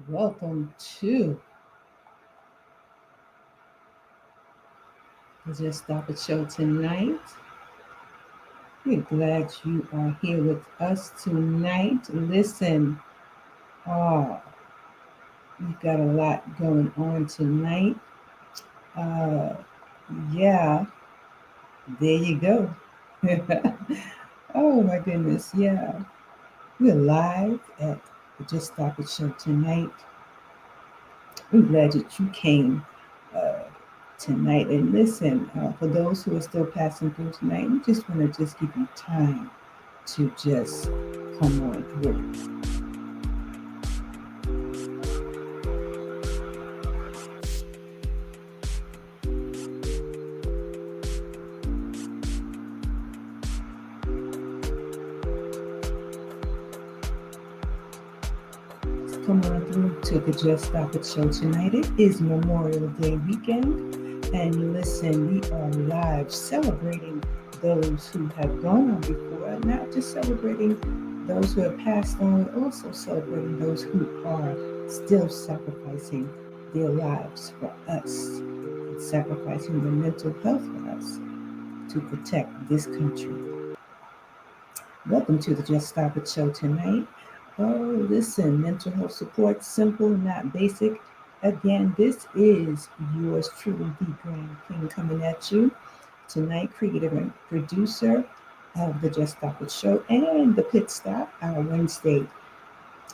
Welcome to the Just Stop It show tonight. We're glad you are here with us tonight. Listen, uh, we've got a lot going on tonight. Uh, yeah, there you go. Oh my goodness, yeah. We're live at the Just Stop It show tonight. We're glad that you came tonight. And listen, for those who are still passing through tonight, we just want to just give you time to just come on through. Come on through to the Just Stop It show tonight. It is Memorial Day weekend. And listen, we are live celebrating those who have gone on before, not just celebrating those who have passed on, also celebrating those who are still sacrificing their lives for us, sacrificing their mental health for us to protect this country. Welcome to the Just Stop It show tonight. Oh, listen, mental health support, simple, not basic. Again, this is yours truly, the Grand Queen, coming at you tonight, creator and producer of the Just Stop It show and the Pit Stop, our Wednesday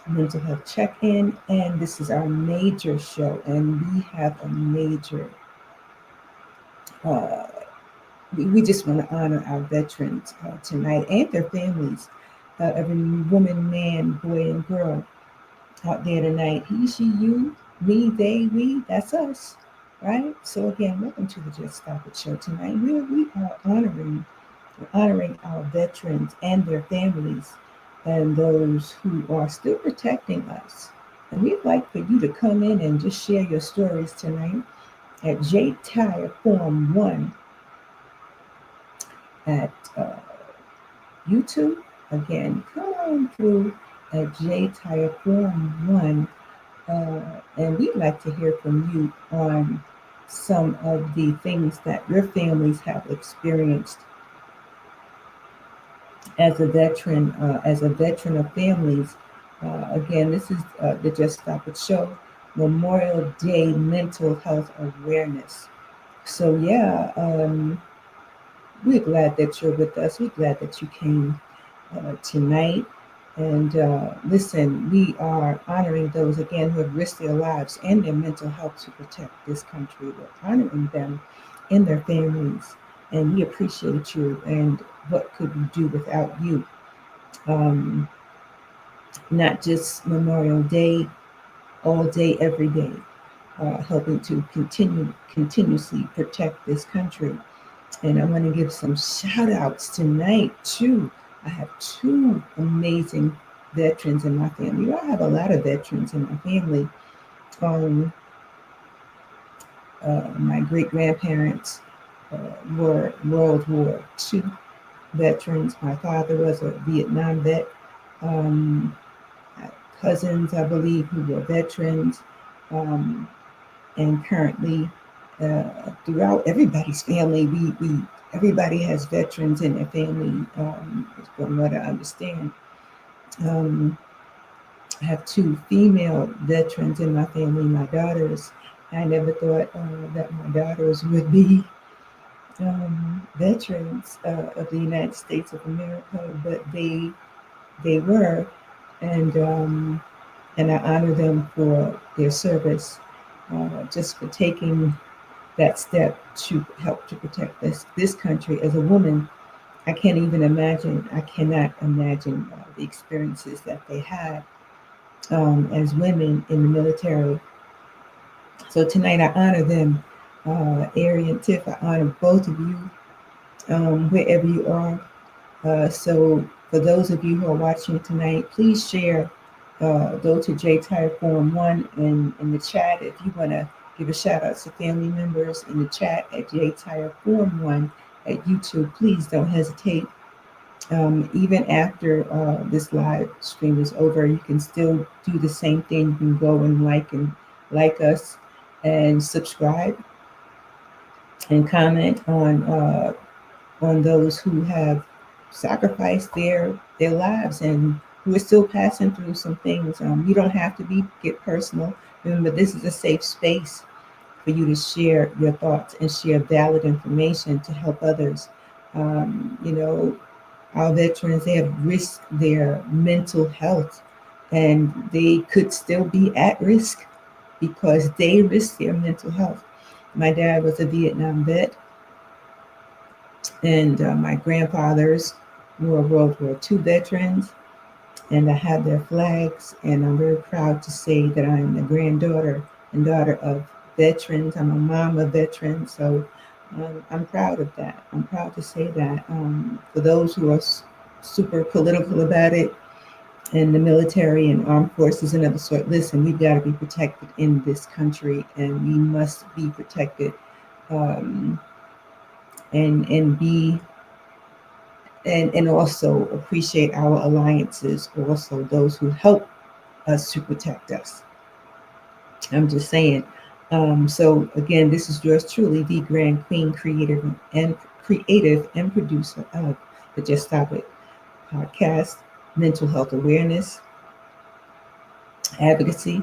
mental health check-in. And this is our major show, and we have a major uh, we just want to honor our veterans tonight and their families. Every woman, man, boy, and girl out there tonight. He, she, you, me, they, we, that's us, right? So again, welcome to the Just Stop It show tonight, where we are honoring our veterans and their families and those who are still protecting us. And we'd like for you to come in and just share your stories tonight at JTI Form 1 at YouTube. Again, come on through at JTI Form 1. And we'd like to hear from you on some of the things that your families have experienced as a veteran of families. Again, this is the Just Stop It show, Memorial Day Mental Health Awareness. So yeah, we're glad that you're with us. We're glad that you came tonight. And listen, we are honoring those again who have risked their lives and their mental health to protect this country. We're honoring them and their families, and we appreciate you. And what could we do without you? Um, Not just Memorial Day, all day, every day, helping to continuously protect this country. And I want to give some shout outs tonight too. I have two amazing veterans in my family. Well, I have a lot of veterans in my family. Um, my great grandparents were World War II veterans. My father was a Vietnam vet. Um, I have cousins, I believe, who were veterans. Um, and currently, throughout everybody's family, we everybody has veterans in their family, from what I understand. Um, I have two female veterans in my family, my daughters. I never thought that my daughters would be veterans of the United States of America, but they were, and and I honor them for their service, just for taking that step to help to protect this country. As a woman, I can't even imagine. I cannot imagine the experiences that they had as women in the military. So tonight I honor them, Ari and Tiff. I honor both of you, wherever you are. So for those of you who are watching tonight, please share. Go to JTI Forum 1 in the chat if you want to give a shout out to family members in the chat at JTI Forum 1 at YouTube. Please don't hesitate. Even after this live stream is over, you can still do the same thing. You can go and like us and subscribe and comment on those who have sacrificed their lives and who are still passing through some things. You don't have to get personal. Remember, this is a safe space for you to share your thoughts and share valid information to help others. You know, our veterans, they have risked their mental health and they could still be at risk because they risk their mental health. My dad was a Vietnam vet, and my grandfathers were World War II veterans, and I have their flags, and I'm very proud to say that I'm the granddaughter and daughter of veterans. I'm a mom of veterans, so I'm proud of that. I'm proud to say that. For those who are super political about it, and the military and armed forces and other sort, listen, we've got to be protected in this country, and we must be protected, um, and be and also appreciate our alliances, also those who help us to protect us. I'm just saying. So again, this is yours truly, the Grand Queen, creative and producer of the Just Stop It podcast, mental health awareness, advocacy,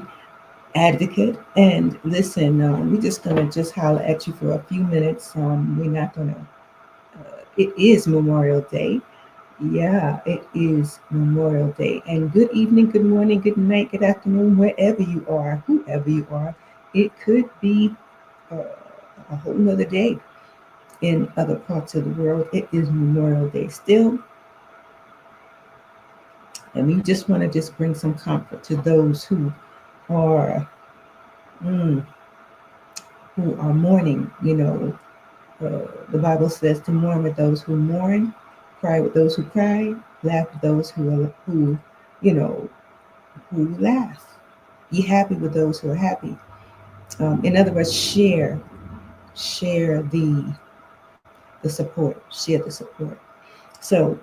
advocate. And listen, we're just gonna just holler at you for a few minutes. We're not gonna. It is Memorial Day. Yeah, it is Memorial Day. And good evening, good morning, good night, good afternoon, wherever you are, whoever you are. It could be uh, a whole nother day in other parts of the world. It is Memorial Day still. And we just want to just bring some comfort to those are mm, who are mourning. The Bible says to mourn with those who mourn, cry with those who cry, laugh with those you know, who laugh. Be happy with those who are happy. In other words, share the support, share the support. So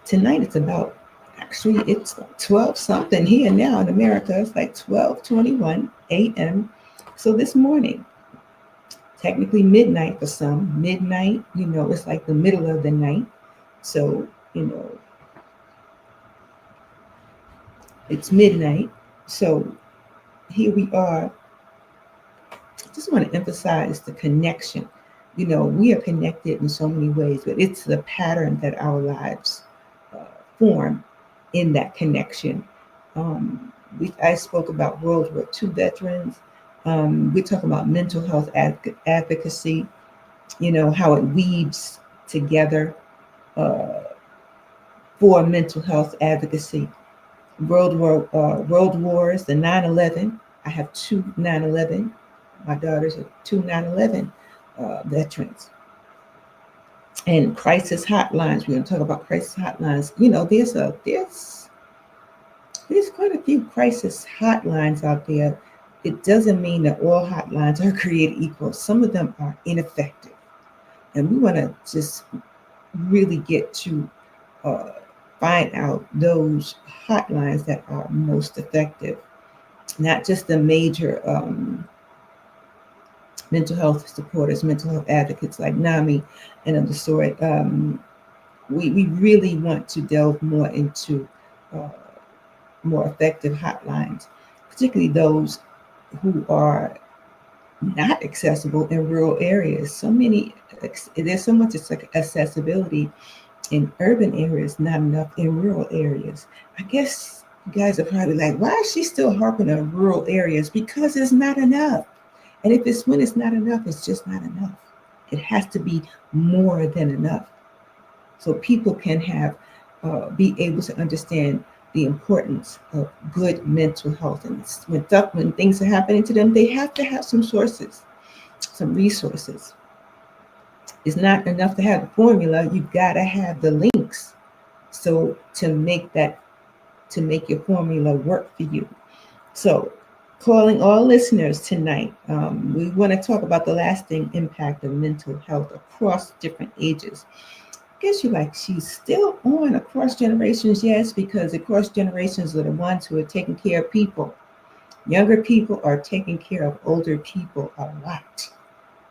tonight it's about, actually it's 12 something here now in America. It's like 12:21 a.m. So this morning, technically midnight for some, midnight, it's like the middle of the night. So, it's midnight. So here we are. I just want to emphasize the connection. We are connected in so many ways, but it's the pattern that our lives form in that connection. I spoke about World War II veterans. We're talking about mental health advocacy, how it weaves together for mental health advocacy. World Wars, the 9/11. I have two 9/11. My daughters are two 9/11 veterans. And crisis hotlines. We're going to talk about crisis hotlines. There's quite a few crisis hotlines out there. It doesn't mean that all hotlines are created equal. Some of them are ineffective. And we want to just really get to find out those hotlines that are most effective, not just the major mental health supporters, mental health advocates like NAMI and of the sort. We really want to delve more into more effective hotlines, particularly those who are not accessible in rural areas. There's so much accessibility in urban areas, not enough in rural areas. I guess you guys are probably like, why is she still harping on rural areas? Because it's not enough. And when it's not enough, it's just not enough. It has to be more than enough. So people can be able to understand the importance of good mental health. And when things are happening to them, they have to have some sources, some resources. It's not enough to have the formula. You've got to have the links. So to make your formula work for you. So calling all listeners tonight, we want to talk about the lasting impact of mental health across different ages. guess you're like, she's still on across generations. Yes, because across generations are the ones who are taking care of people. Younger people are taking care of older people a lot.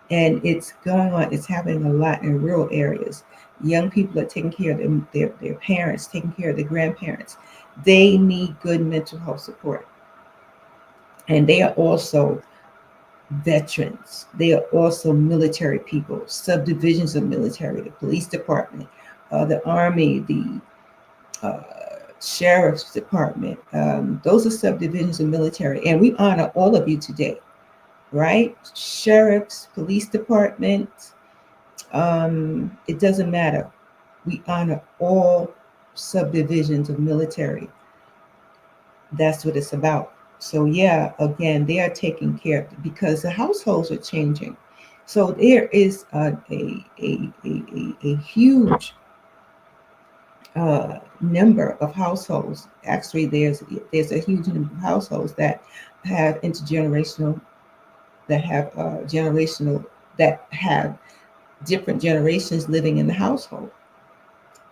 And it's going on, it's happening a lot in rural areas. Young people are taking care of their parents, taking care of their grandparents. They need good mental health support. And they are also veterans. They are also military people, subdivisions of military, the police department, the army, the uh, sheriff's department. Those are subdivisions of military. And we honor all of you today, right? Sheriffs, police department, it doesn't matter. We honor all subdivisions of military. That's what it's about. So yeah, again, they are taking care of, because the households are changing. So there is a huge number of households. Actually, there's a huge number of households that have intergenerational, that have generational, that have different generations living in the household,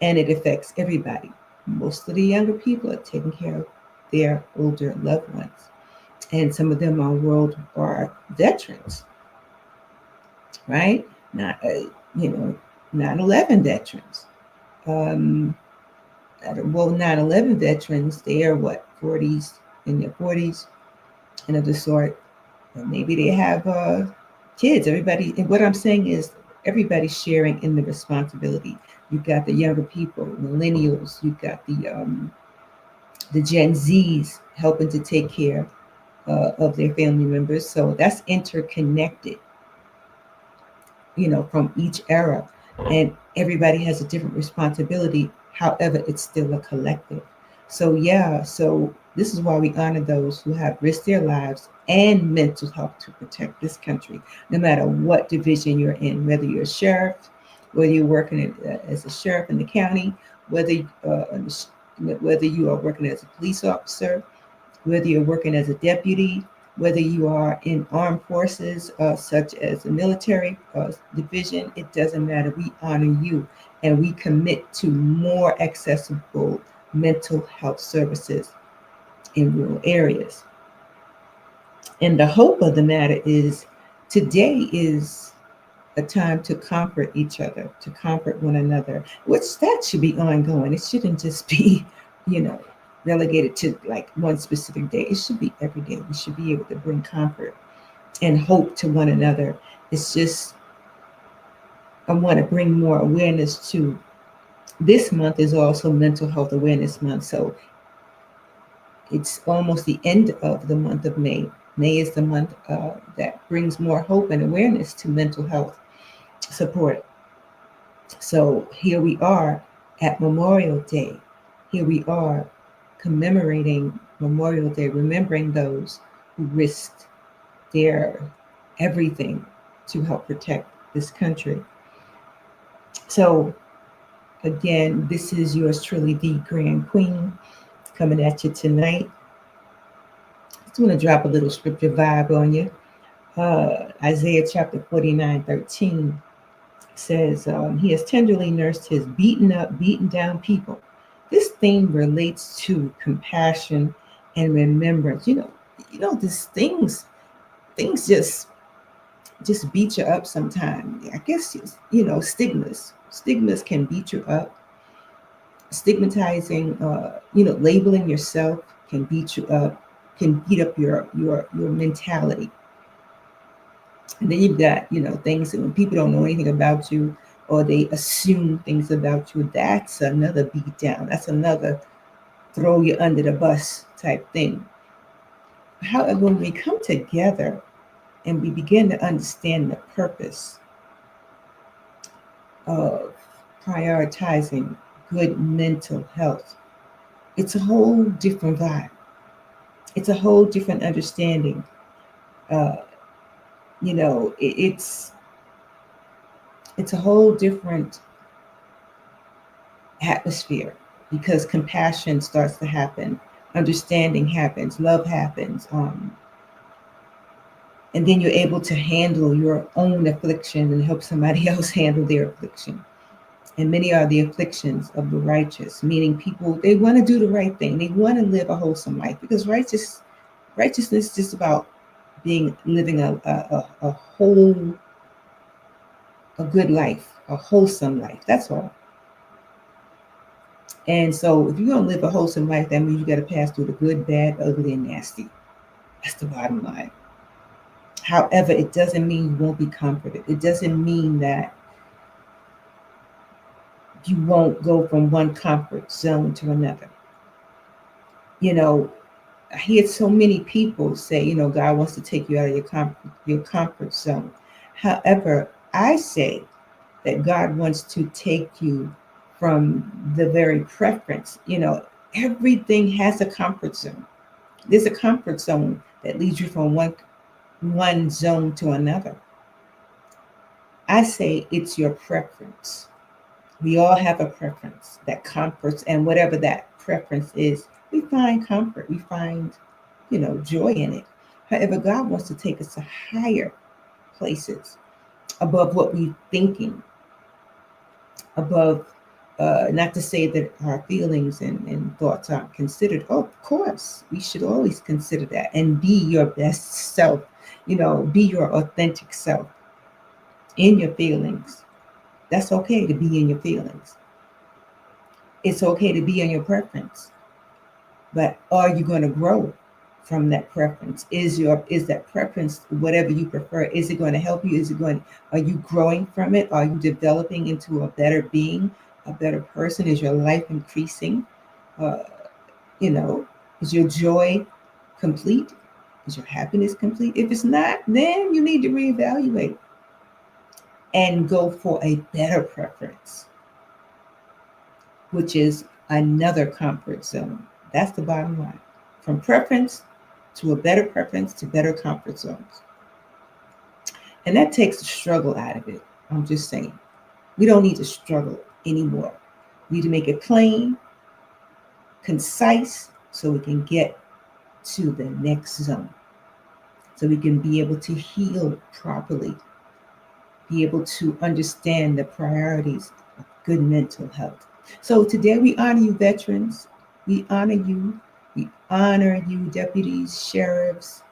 and it affects everybody. Most of the younger people are taking care of their older loved ones, and some of them are veterans, right? Not you know 9/11 veterans. Um, 9/11 veterans, they are what, 40s, in their 40s, and of the sort. And maybe they have kids. Everybody. And what I'm saying is, everybody's sharing in the responsibility. You've got the younger people, millennials. You've got the Gen Zs helping to take care of their family members. So that's interconnected, from each era. And everybody has a different responsibility. However, it's still a collective. So, yeah, so this is why we honor those who have risked their lives and mental health to protect this country, no matter what division you're in, whether you're a sheriff, whether you're working as a sheriff in the county, whether whether you are working as a police officer, whether you're working as a deputy, whether you are in armed forces, such as the military division, it doesn't matter. We honor you, and we commit to more accessible mental health services in rural areas. And the hope of the matter is, today is a time to comfort each other, to comfort one another, which that should be ongoing. It shouldn't just be, you know, relegated to like one specific day. It should be every day. We should be able to bring comfort and hope to one another. It's just, I want to bring more awareness to, this month is also Mental Health Awareness Month. So it's almost the end of the month of May. May is the month that brings more hope and awareness to mental health support. So here we are at Memorial Day. Here we are commemorating Memorial Day, remembering those who risked their everything to help protect this country. So again, this is yours truly, the Grand Queen, coming at you tonight. Just want to drop a little scripture vibe on you. Isaiah chapter 49:13 says, he has tenderly nursed his beaten up, beaten down people. This theme relates to compassion and remembrance. These things just beat you up sometimes. I guess, stigmas can beat you up. Stigmatizing, labeling yourself can beat you up, can beat up your mentality. And then you've got, things that when people don't know anything about you, or they assume things about you, that's another beat down. That's another throw you under the bus type thing. However, when we come together and we begin to understand the purpose of prioritizing good mental health, it's a whole different vibe. It's a whole different understanding. Uh, it's a whole different atmosphere, because compassion starts to happen, understanding happens, love happens, and then you're able to handle your own affliction and help somebody else handle their affliction. And many are the afflictions of the righteous, meaning people, they want to do the right thing. They want to live a wholesome life because righteousness is just about living a whole, a good life, a wholesome life. That's all. And so if you're going to live a wholesome life, that means you got to pass through the good, bad, ugly, and nasty. That's the bottom line. However, it doesn't mean you won't be comforted. It doesn't mean that you won't go from one comfort zone to another. You know, I hear so many people say, God wants to take you out of your comfort zone. However, I say that God wants to take you from the very preference. Everything has a comfort zone. There's a comfort zone that leads you from one zone to another. I say it's your preference. We all have a preference that comforts, and whatever that preference is, we find comfort. We find, joy in it. However, God wants to take us to higher places above what we're thinking, above, not to say that our feelings and thoughts aren't considered. Oh, of course, we should always consider that and be your best self, be your authentic self in your feelings. That's okay to be in your feelings. It's okay to be in your preference. But are you going to grow from that preference? Is that preference whatever you prefer? Is it going to help you? Are you growing from it? Are you developing into a better being, a better person? Is your life increasing? Uh, is your joy complete? Is your happiness complete? If it's not, then you need to reevaluate and go for a better preference, which is another comfort zone. That's the bottom line. From preference to a better preference to better comfort zones. And that takes the struggle out of it. I'm just saying. We don't need to struggle anymore. We need to make it plain, concise, so we can get to the next zone. So we can be able to heal properly, be able to understand the priorities of good mental health. So today we honor you, veterans. We honor you. We honor you, deputies, sheriffs,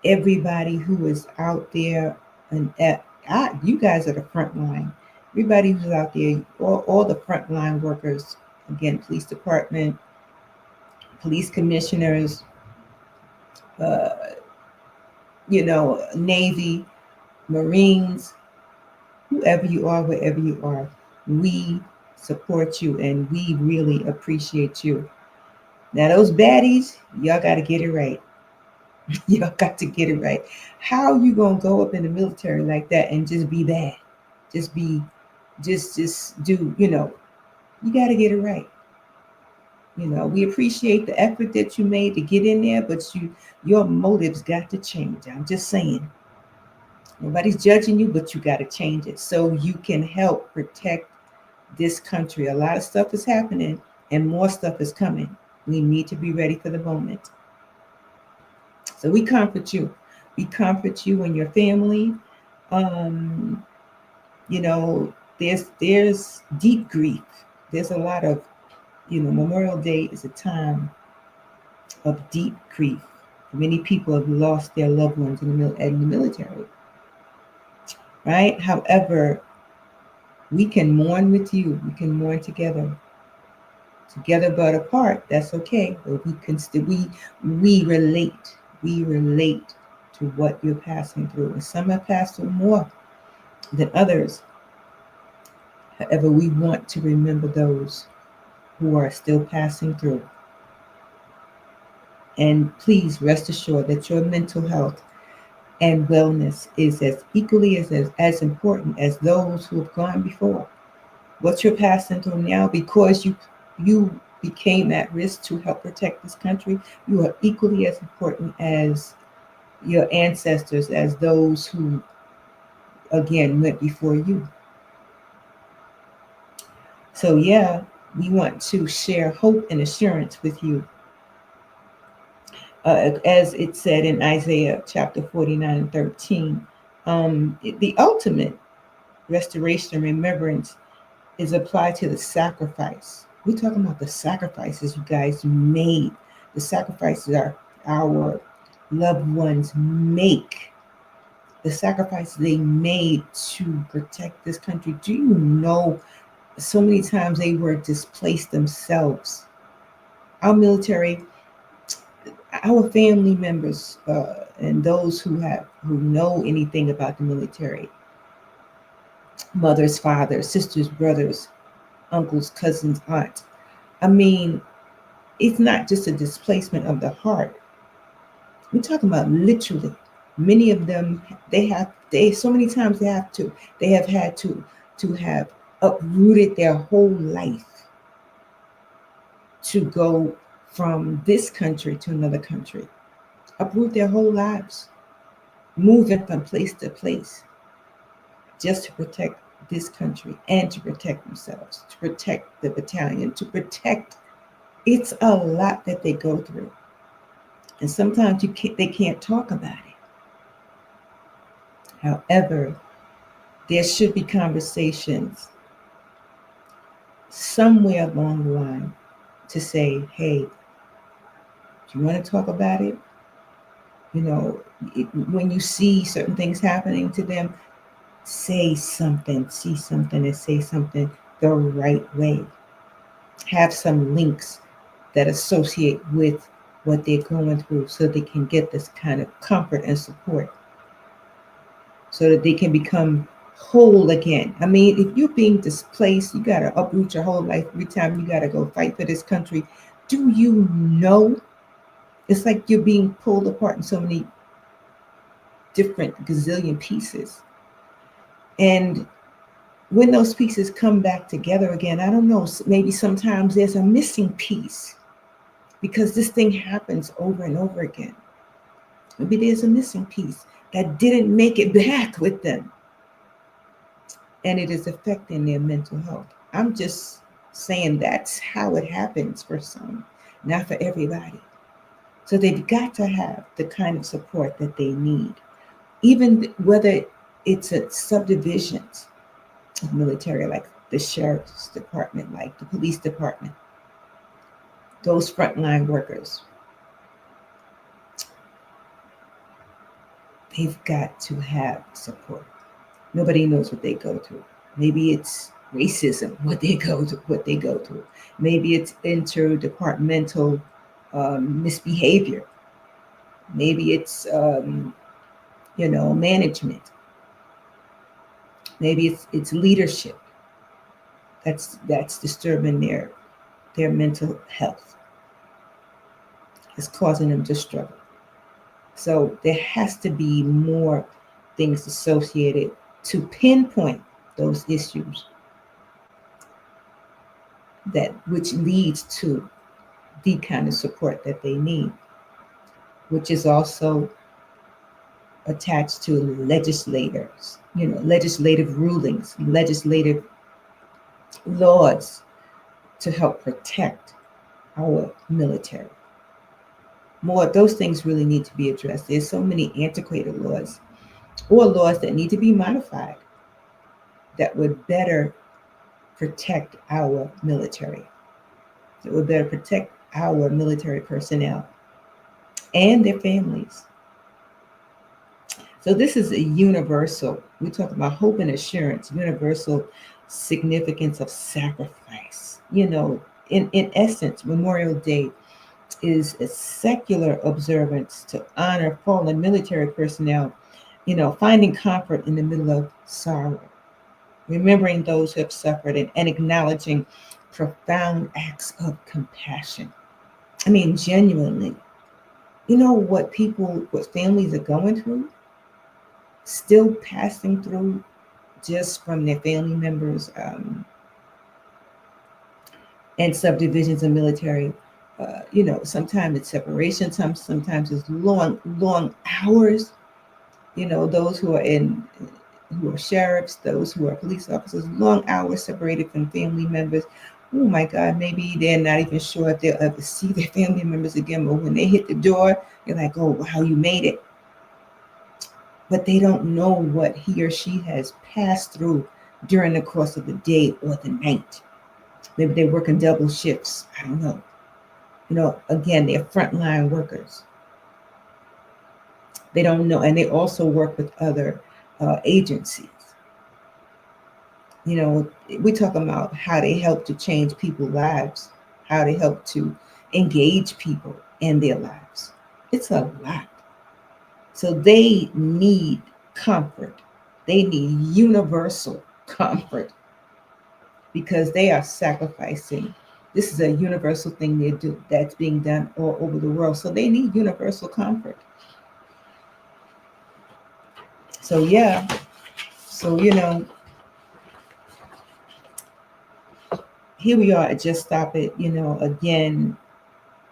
everybody who is out there. And you guys are the front line. Everybody who's out there, all the frontline workers, again, police department, police commissioners, uh, Navy, Marines, whoever you are, wherever you are, we support you and we really appreciate you. Now, those baddies, y'all got to get it right. Y'all got to get it right. How you going to go up in the military like that and just be bad? Just do, you got to get it right. We appreciate the effort that you made to get in there, but your motives got to change. I'm just saying. Nobody's judging you, but you got to change it so you can help protect this country. A lot of stuff is happening and more stuff is coming. We need to be ready for the moment. So we comfort you. We comfort you and your family. There's deep grief. There's a lot of, Memorial Day is a time of deep grief. Many people have lost their loved ones in the military. Right? However, we can mourn with you. We can mourn together. Together but apart, that's okay. But we relate. We relate to what you're passing through. And some have passed through more than others. However, we want to remember those who are still passing through. And please rest assured that your mental health and wellness is as equally as important as those who have gone before. What you're passing through now, because you became at risk to help protect this country, you are equally as important as your ancestors, as those who, again, went before you. So yeah, we want to share hope and assurance with you. As it said in Isaiah chapter 49:13, the ultimate restoration and remembrance is applied to the sacrifice. We're talking about the sacrifices you guys made. The sacrifices our loved ones make. The sacrifices they made to protect this country. Do you know so many times they were displaced themselves? Our military, our family members, and those who know anything about the military, mothers, fathers, sisters, brothers, uncles, cousins, aunts. I mean, it's not just a displacement of the heart. We're talking about literally. Many of them, they so many times they have had to have uprooted their whole life to go from this country to another country. Uproot their whole lives, moving from place to place, just to protect this country and to protect themselves, to protect the battalion, to protect. It's a lot that they go through. And sometimes they can't talk about it. However, there should be conversations somewhere along the line to say, hey, do you want to talk about it? You know, when you see certain things happening to them, say something, see something, and say something the right way. Have some links that associate with what they're going through so they can get this kind of comfort and support so that they can become whole again. I mean, if you're being displaced, you got to uproot your whole life every time you got to go fight for this country. Do you know? It's like you're being pulled apart in so many different gazillion pieces. And when those pieces come back together again, I don't know, maybe sometimes there's a missing piece because this thing happens over and over again. Maybe there's a missing piece that didn't make it back with them. And it is affecting their mental health. I'm just saying that's how it happens for some, not for everybody. So they've got to have the kind of support that they need, even whether it's a subdivisions of military, like the sheriff's department, like the police department, those frontline workers. They've got to have support. Nobody knows what they go through. Maybe it's racism, what they go through. Maybe it's interdepartmental misbehavior. Maybe it's management. Maybe it's leadership that's disturbing their mental health. It's causing them to struggle. So there has to be more things associated to pinpoint those issues which leads to the kind of support that they need, which is also attached to legislators, legislative rulings, legislative laws to help protect our military. More of those things really need to be addressed. There's so many antiquated laws or laws that need to be modified that would better protect our military, that would better protect our military personnel and their families. So this is a universal, we're talking about hope and assurance, universal significance of sacrifice. In essence, Memorial Day is a secular observance to honor fallen military personnel, finding comfort in the middle of sorrow, remembering those who have suffered and acknowledging profound acts of compassion. I mean, genuinely, what families are going through, still passing through just from their family members and subdivisions of military. Sometimes it's separation, sometimes it's long hours. Those who are sheriffs, those who are police officers, long hours separated from family members. Oh my God, maybe they're not even sure if they'll ever see their family members again, but when they hit the door, they're like, oh, wow, you made it. But they don't know what he or she has passed through during the course of the day or the night. Maybe they're working double shifts. I don't know. Again, they're frontline workers. They don't know, and they also work with other agencies. We talk about how they help to change people's lives, how they help to engage people in their lives. It's a lot. So they need comfort. They need universal comfort because they are sacrificing. This is a universal thing they do that's being done all over the world. So they need universal comfort. So yeah. So here we are at Just Stop It. Again,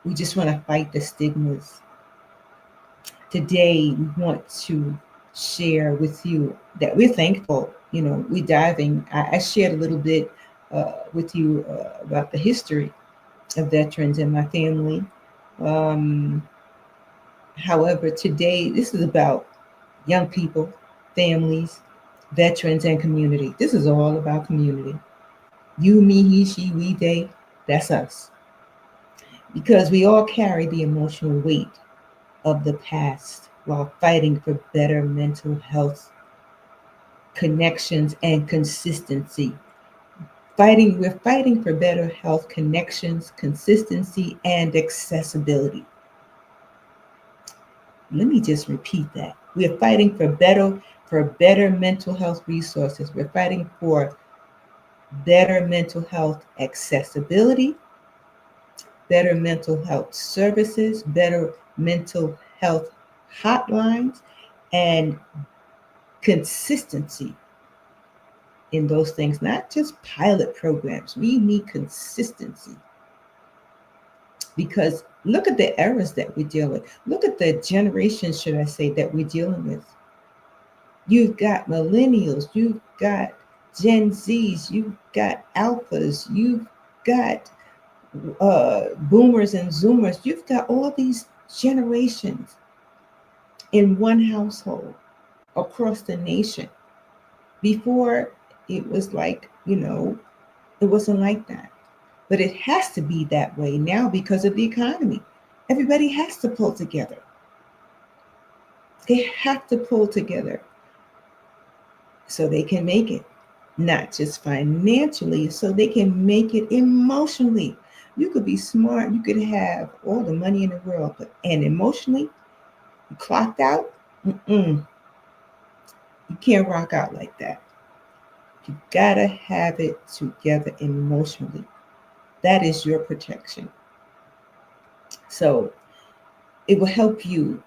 we just want to fight the stigmas. Today, we want to share with you that we're thankful. We're diving. I shared a little bit with you about the history of veterans in my family. Um, However, today, this is about young people, families, veterans, and community. This is all about community. You, me, he, she, we, they, that's us. Because we all carry the emotional weight of the past while fighting for better mental health, connections, and consistency. We're fighting for better health connections, consistency, and accessibility. Let me just repeat that. We're fighting for better mental health resources. We're fighting for better mental health accessibility, better mental health services, better mental health hotlines, and consistency in those things, not just pilot programs. We need consistency because look at the eras that we deal with. Look at the generations, should I say, that we're dealing with. You've got millennials, you've got Gen Zs, you've got alphas, you've got boomers and zoomers. You've got all these generations in one household across the nation. Before, it was like, it wasn't like that. But it has to be that way now because of the economy. Everybody has to pull together. They have to pull together so they can make it, not just financially, so they can make it emotionally. You could be smart, you could have all the money in the world, and emotionally, you clocked out, you can't rock out like that. You gotta have it together emotionally. That is your protection. So it will help you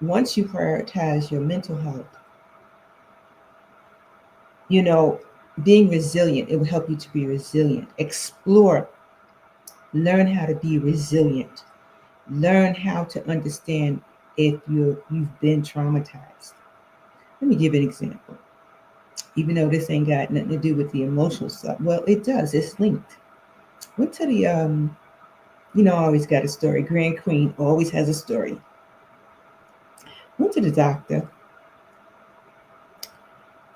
once you prioritize your mental health. Being resilient, it will help you to be resilient. Explore, learn how to be resilient. Learn how to understand if you've been traumatized. Let me give an example. Even though this ain't got nothing to do with the emotional stuff. Well, it does. It's linked. Went to the I always got a story. Grand Queen always has a story. Went to the doctor.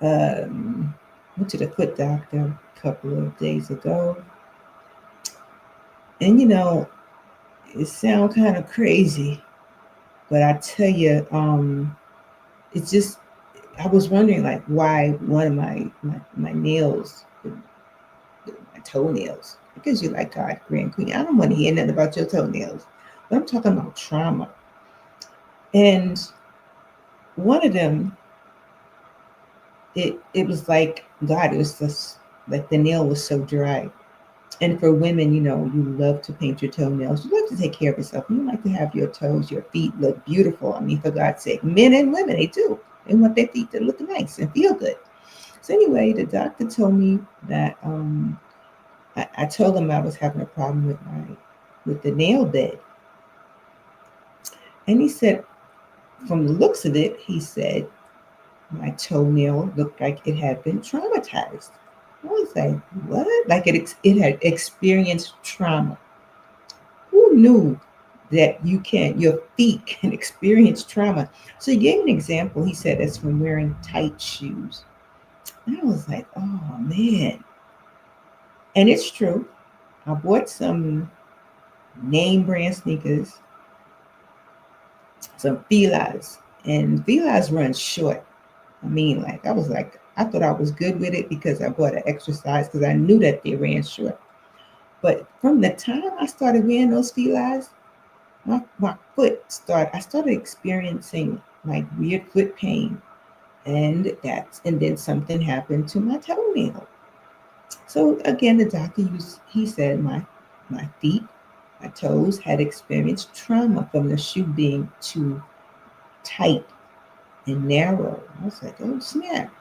Went to the foot doctor a couple of days ago. And it sounds kind of crazy, but I tell you, it's just I was wondering like why one of my nails, my toenails, because you like God, Grand Queen. I don't want to hear nothing about your toenails, but I'm talking about trauma. And one of them, it was like God. It was just like the nail was so dry. And for women, you love to paint your toenails. You love to take care of yourself. You like to have your toes, your feet look beautiful. I mean, for God's sake, men and women, they do. They want their feet to look nice and feel good. So anyway, the doctor told me that I told him I was having a problem with the nail bed. And he said, from the looks of it, he said, my toenail looked like it had been traumatized. I was like, what? Like it had experienced trauma. Who knew that your feet can experience trauma? So he gave an example. He said it's from wearing tight shoes. And I was like, oh man. And it's true. I bought some name brand sneakers, some Filas, and Filas run short. I mean, like, I was like, I thought I was good with it because I bought an extra size because I knew that they ran short. But from the time I started wearing those Filas, my I started experiencing like weird foot pain. And then something happened to my toenail. So again, the doctor he said my feet, my toes had experienced trauma from the shoe being too tight and narrow. I was like, oh snap.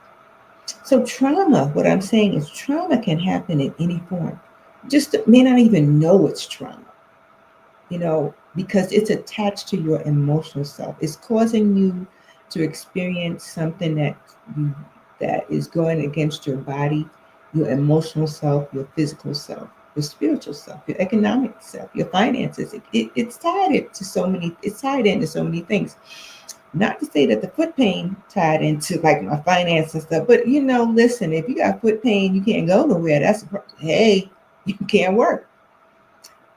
So trauma, what I'm saying is trauma can happen in any form. Just may not even know it's trauma, because it's attached to your emotional self. It's causing you to experience something you that is going against your body, your emotional self, your physical self, your spiritual self, your economic self, your finances. It's it's tied into so many things. Not to say that the foot pain tied into like my finance and stuff, but listen, if you got foot pain, you can't go nowhere. Hey, you can't work.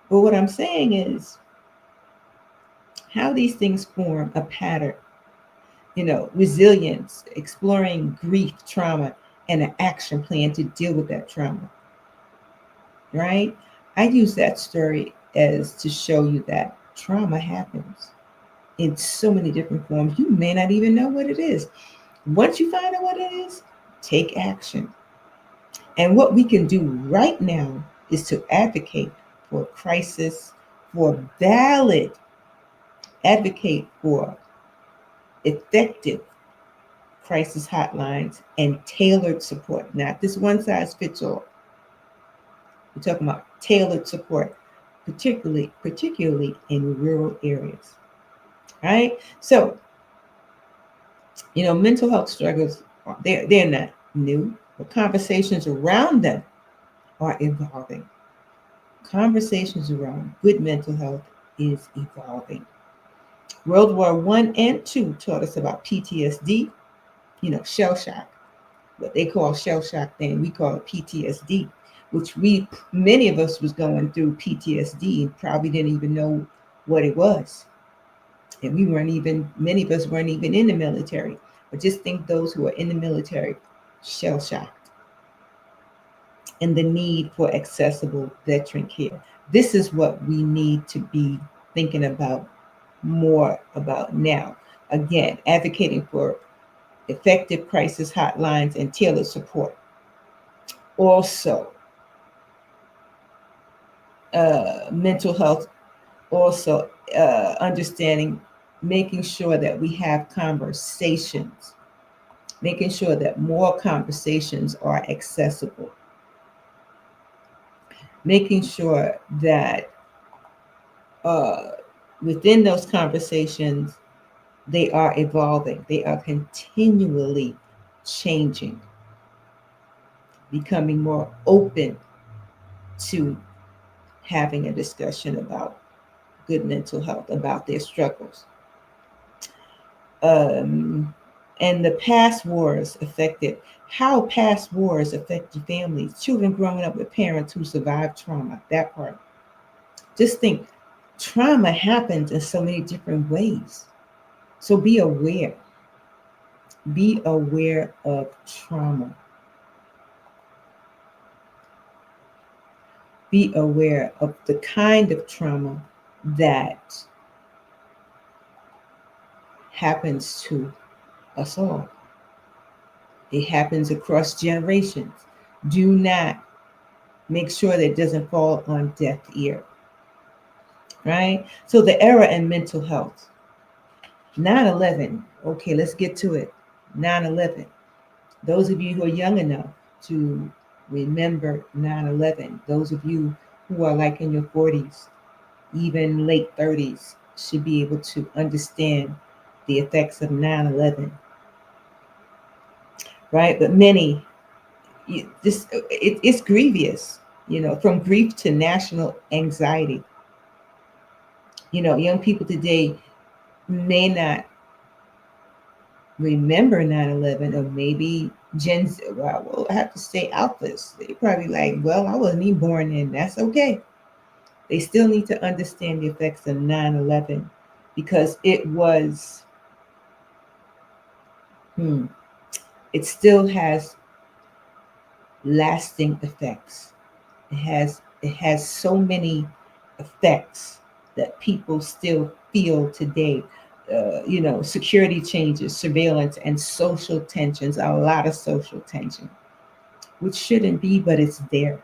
But what I'm saying is how these things form a pattern, resilience, exploring grief, trauma, and an action plan to deal with that trauma, right? I use that story as to show you that trauma happens in so many different forms. You may not even know what it is. Once you find out what it is, take action. And what we can do right now is to advocate for crisis, for valid, advocate for effective crisis hotlines and tailored support, not this one size fits all. We're talking about tailored support, particularly in rural areas. Right? So, mental health struggles, they're not new, but conversations around them are evolving. Conversations around good mental health is evolving. World War One and Two taught us about PTSD, shell shock, what they call shell shock then, we call it PTSD, which many of us was going through PTSD and probably didn't even know what it was. And many of us weren't even in the military. But just think those who are in the military, shell shocked, and the need for accessible veteran care. This is what we need to be thinking about more about now. Again, advocating for effective crisis hotlines and tailored support. Also, mental health, also understanding, making sure that we have conversations, making sure that more conversations are accessible, making sure that uh, within those conversations, they are evolving, they are continually changing, becoming more open to having a discussion about good mental health, about their struggles. um, and how past wars affected families, children growing up with parents who survived trauma, that part. Just think, trauma happens in so many different ways. So be aware of trauma, be aware of the kind of trauma that happens to us all. It happens across generations. Do not make sure that it doesn't fall on deaf ear, right? So the era in mental health, 9/11. Okay, let's get to it. 9/11. Those of you who are young enough to remember 9/11, those of you who are like in your 40s, even late 30s, should be able to understand the effects of 9/11, right? But many, it's grievous, from grief to national anxiety. Young people today may not remember 9/11, or maybe Gen Z, well, I have to say alphas. They probably like, well, I wasn't even born in. That's okay. They still need to understand the effects of 9/11 because hmm, it still has lasting effects. It has so many effects that people still feel today. Security changes, surveillance, and social tensions. A lot of social tension, which shouldn't be, but it's there.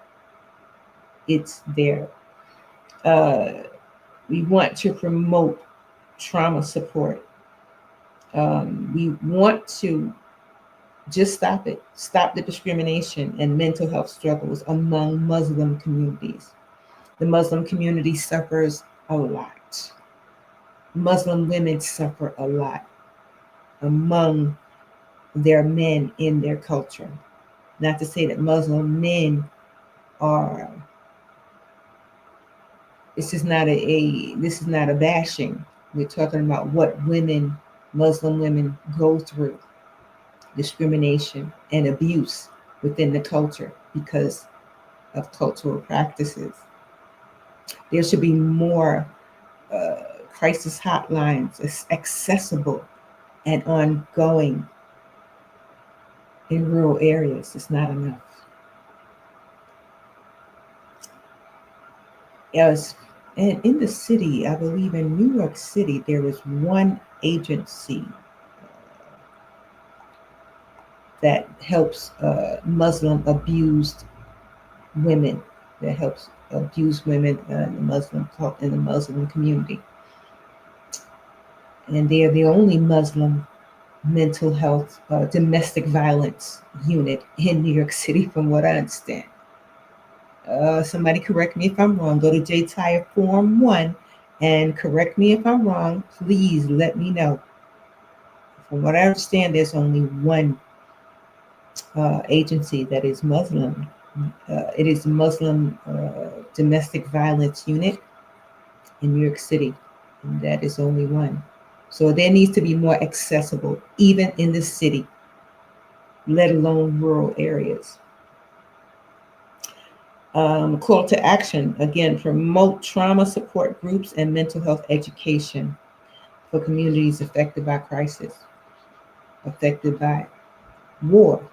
It's there. Uh, we want to promote trauma support. We want to just stop it, stop the discrimination and mental health struggles among Muslim communities. The Muslim community suffers a lot. Muslim women suffer a lot among their men in their culture. Not to say that Muslim men are. This is not a bashing. We're talking about what Muslim women go through, discrimination and abuse within the culture because of cultural practices. There should be more crisis hotlines accessible and ongoing in rural areas. It's not enough. As and in the city, I believe in New York City, there is one agency that helps Muslim abused women. That helps abuse women in the Muslim community, and they are the only Muslim mental health domestic violence unit in New York City, from what I understand. Somebody correct me if I'm wrong. Go to JTI Form 1 and correct me if I'm wrong. Please let me know. From what I understand, there's only one agency that is Muslim. It is Muslim domestic violence unit in New York City, and that is only one. So there needs to be more accessible, even in the city, let alone rural areas. Call to action again: promote trauma support groups and mental health education for communities affected by crisis, affected by war.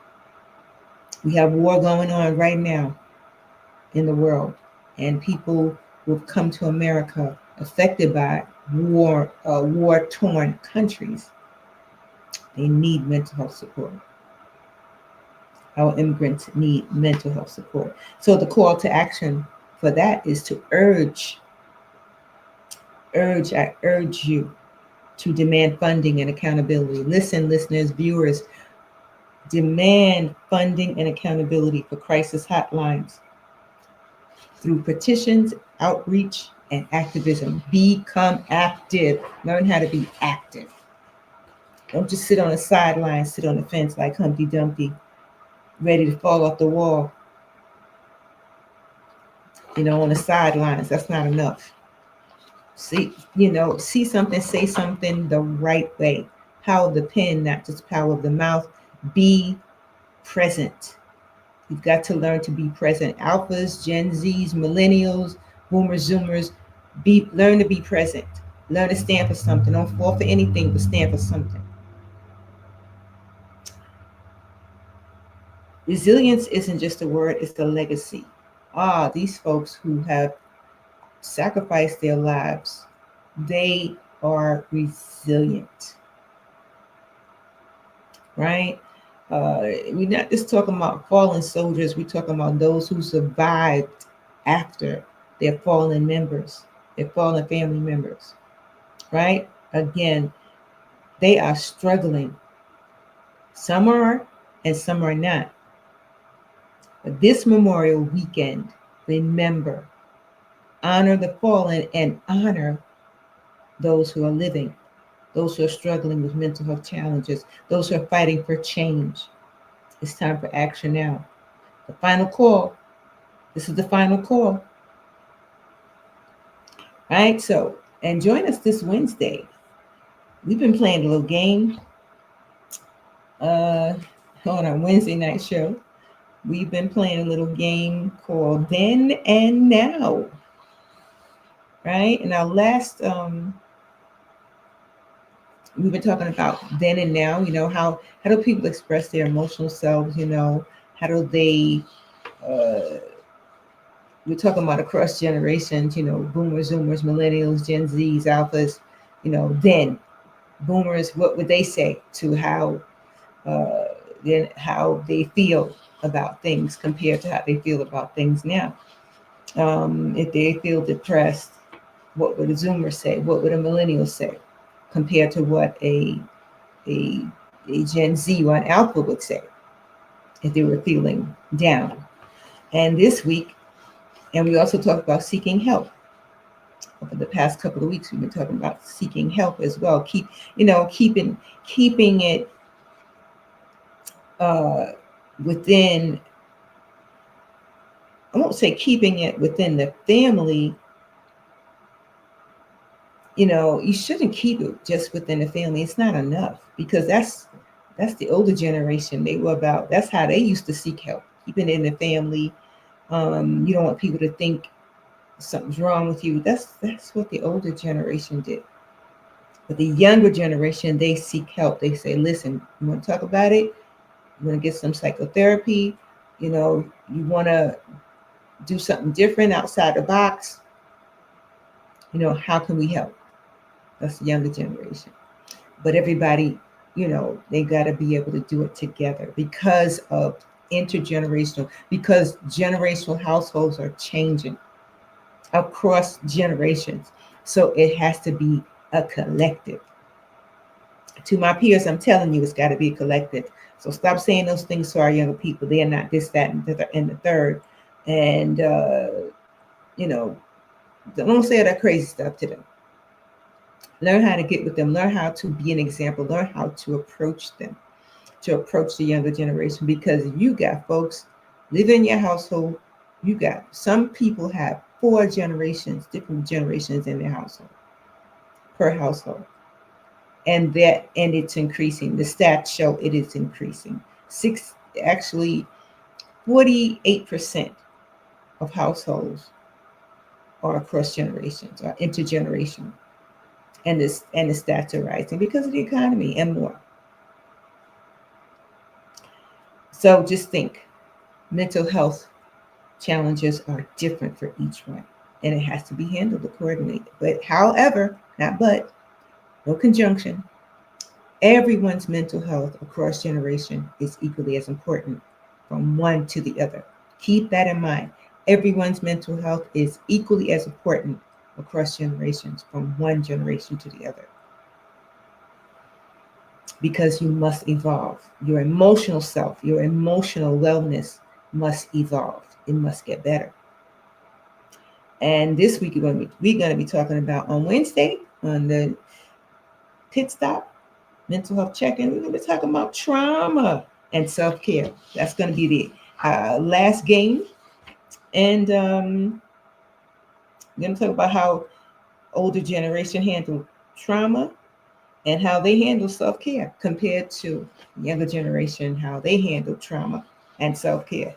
We have war going on right now in the world, and people will come to America affected by war-torn countries. They need mental health support. Our immigrants need mental health support. So the call to action for that is to I urge you to demand funding and accountability. Listen, listeners, viewers, demand funding and accountability for crisis hotlines through petitions, outreach, and activism. Become active. Learn how to be active. Don't just sit on the sideline, sit on the fence like Humpty Dumpty, ready to fall off the wall, on the sidelines. That's not enough. See something, say something the right way. Power of the pen, not just power of the mouth. Be present. You've got to learn to be present. Alphas, Gen Zs, millennials, boomers, zoomers, learn to be present. Learn to stand for something. Don't fall for anything, but stand for something. Resilience isn't just a word, it's a legacy. These folks who have sacrificed their lives, they are resilient, right? We're not just talking about fallen soldiers, we're talking about those who survived after their fallen members, their fallen family members, right? Again, they are struggling. Some are, and some are not. But this Memorial Weekend, remember, honor the fallen and honor those who are living, those who are struggling with mental health challenges, those who are fighting for change. It's time for action now. The final call. This is the final call. All right, so, and join us this Wednesday. We've been playing a little game. on our Wednesday night show, we've been playing a little game called Then and Now, right? And our last, we've been talking about then and now. How do people express their emotional selves? How do they? We're talking about across generations. Boomers, Zoomers, Millennials, Gen Zs, Alphas. Then Boomers, what would they say to uh, how they feel about things compared to how they feel about things now? If they feel depressed, what would a Zoomer say? What would a Millennial say compared to what a, a Gen Z or an Alpha would say if they were feeling down? And this week, and we also talked about seeking help. Over the past couple of weeks, we've been talking about seeking help as well. Keeping it uh, within. I won't say keeping it within the family. You shouldn't keep it just within the family. It's not enough, because that's the older generation. They were about, that's how they used to seek help, keeping it in the family. You don't want people to think something's wrong with you. That's what the older generation did. But the younger generation, they seek help. They say, listen, you want to talk about it? You want to get some psychotherapy? You want to do something different outside the box? How can we help? That's the younger generation. But everybody, they got to be able to do it together because of intergenerational, because generational households are changing across generations. So it has to be a collective. To my peers, I'm telling you, it's got to be a collective. So stop saying those things to our younger people. They are not this, that, and the third. And, you know, don't say that crazy stuff to them. Learn how to get with them. Learn how to be an example. Learn how to approach them, to approach the younger generation. Because you got folks live in your household. You got some people have 4 generations, different generations in their household, per household. And it's increasing. The stats show it is increasing. Actually 48% of households are across generations, are intergenerational. And the stats are rising because of the economy and more. So just think, mental health challenges are different for each one, and it has to be handled accordingly. But however, not but, no conjunction, everyone's mental health across generation is equally as important from one to the other. Keep that in mind. Everyone's mental health is equally as important across generations from one generation to the other. Because you must evolve. Your emotional self, your emotional wellness must evolve. It must get better. And this week we're going to be talking about, on Wednesday, on the pit stop, mental health check-in, we're going to be talking about trauma and self-care. That's going to be the last game. And we're going to talk about how older generation handle trauma and how they handle self-care compared to younger generation, how they handle trauma and self-care.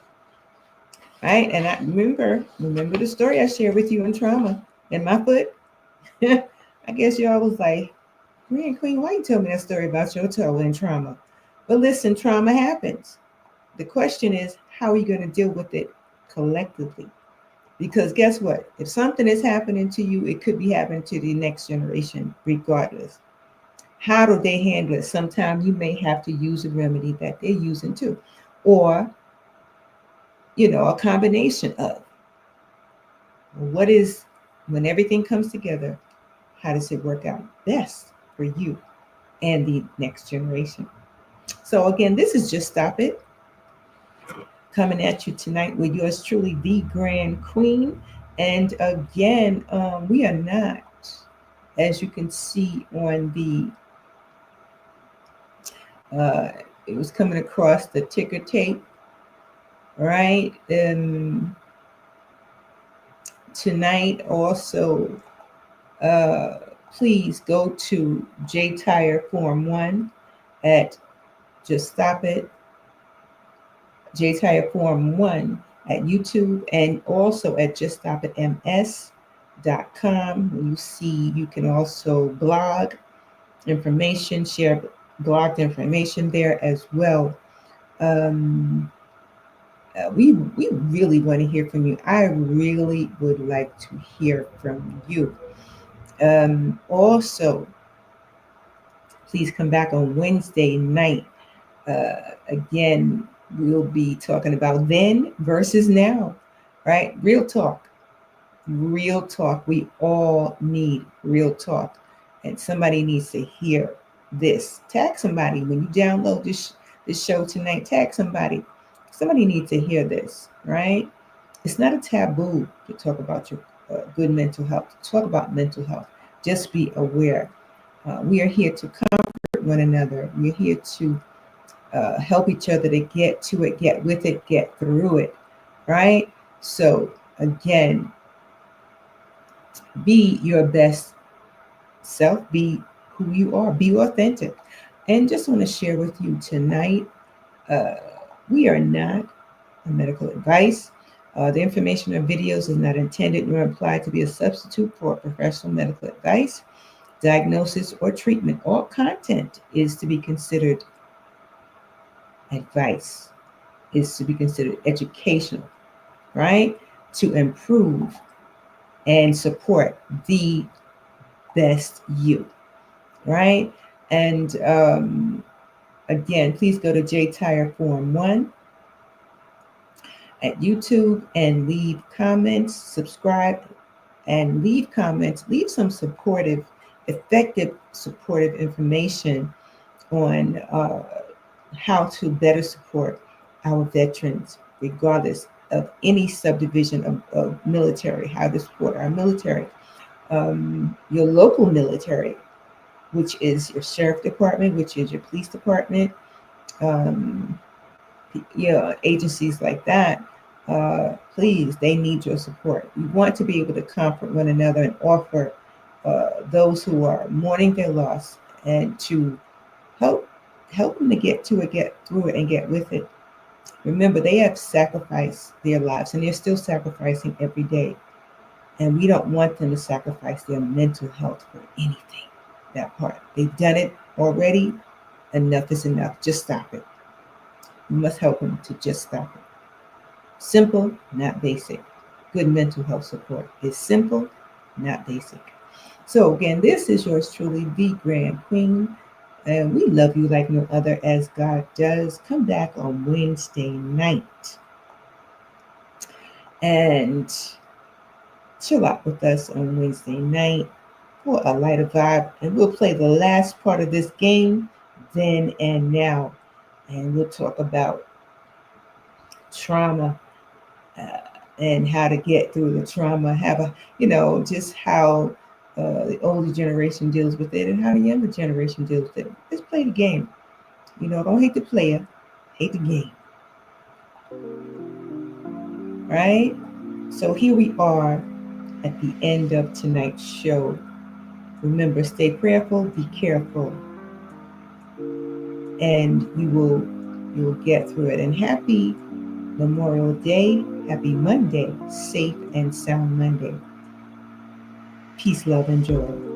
Right? And I remember the story I shared with you in trauma and my foot. I guess y'all was like, Queen, why you tell me that story about your toe and trauma? But listen, trauma happens. The question is, how are you going to deal with it collectively? Because guess what? If something is happening to you, it could be happening to the next generation regardless. How do they handle it? Sometimes you may have to use a remedy that they're using too. Or, a combination of what is, when everything comes together, how does it work out best for you and the next generation? So again, this is Just Stop It, coming at you tonight with yours truly, the Grand Queen. And again, we are not, as you can see on the, it was coming across the ticker tape, right? Tonight also, please go to JTI Forum 1 at Just Stop It. JTI Forum 1 at YouTube, and also at juststopitms.com. When you see, you can also blog information, share blogged information there as well. Um, we really want to hear from you. I really would like to hear from you. Also, please come back on Wednesday night. Again, we'll be talking about then versus now, right? Real talk. Real talk. We all need real talk. And somebody needs to hear this. Tag somebody when you download this show tonight. Tag somebody. Somebody needs to hear this, right? It's not a taboo to talk about your good mental health. To talk about mental health. Just be aware. We are here to comfort one another. We're here to help each other to get to it, get with it, get through it, right? So, again, be your best self, be who you are, be authentic. And just want to share with you tonight, uh, we are not a medical advice. The information or videos is not intended nor implied to be a substitute for professional medical advice, diagnosis, or treatment. All content is to be considered advice, is to be considered educational, right? To improve and support the best you, right? And again, please go to J Tire Form 1 at YouTube and leave comments, subscribe, and leave comments. Leave some supportive, effective, supportive information on how to better support our veterans, regardless of any subdivision of military, how to support our military. Your local military, which is your sheriff department, which is your police department, um, agencies like that, please, they need your support. We want to be able to comfort one another and offer those who are mourning their loss and to help them to get to it, get through it, and get with it. Remember, they have sacrificed their lives and they're still sacrificing every day. And we don't want them to sacrifice their mental health for anything. That part. They've done it already. Enough is enough. Just stop it. We must help them to just stop it. Simple, not basic. Good mental health support is simple, not basic. So again, this is yours truly, the Grand Queen. And we love you like no other, as God does. Come back on Wednesday night and chill out with us on Wednesday night for a lighter vibe. And we'll play the last part of this game, then and now. And we'll talk about trauma and how to get through the trauma, just how the older generation deals with it and how the younger generation deals with it. Just play the game. Don't hate the player, hate the game. Right? So here we are at the end of tonight's show. Remember, stay prayerful, be careful, and you will get through it. And happy Memorial Day, happy Monday, safe and sound Monday. Peace, love, and joy.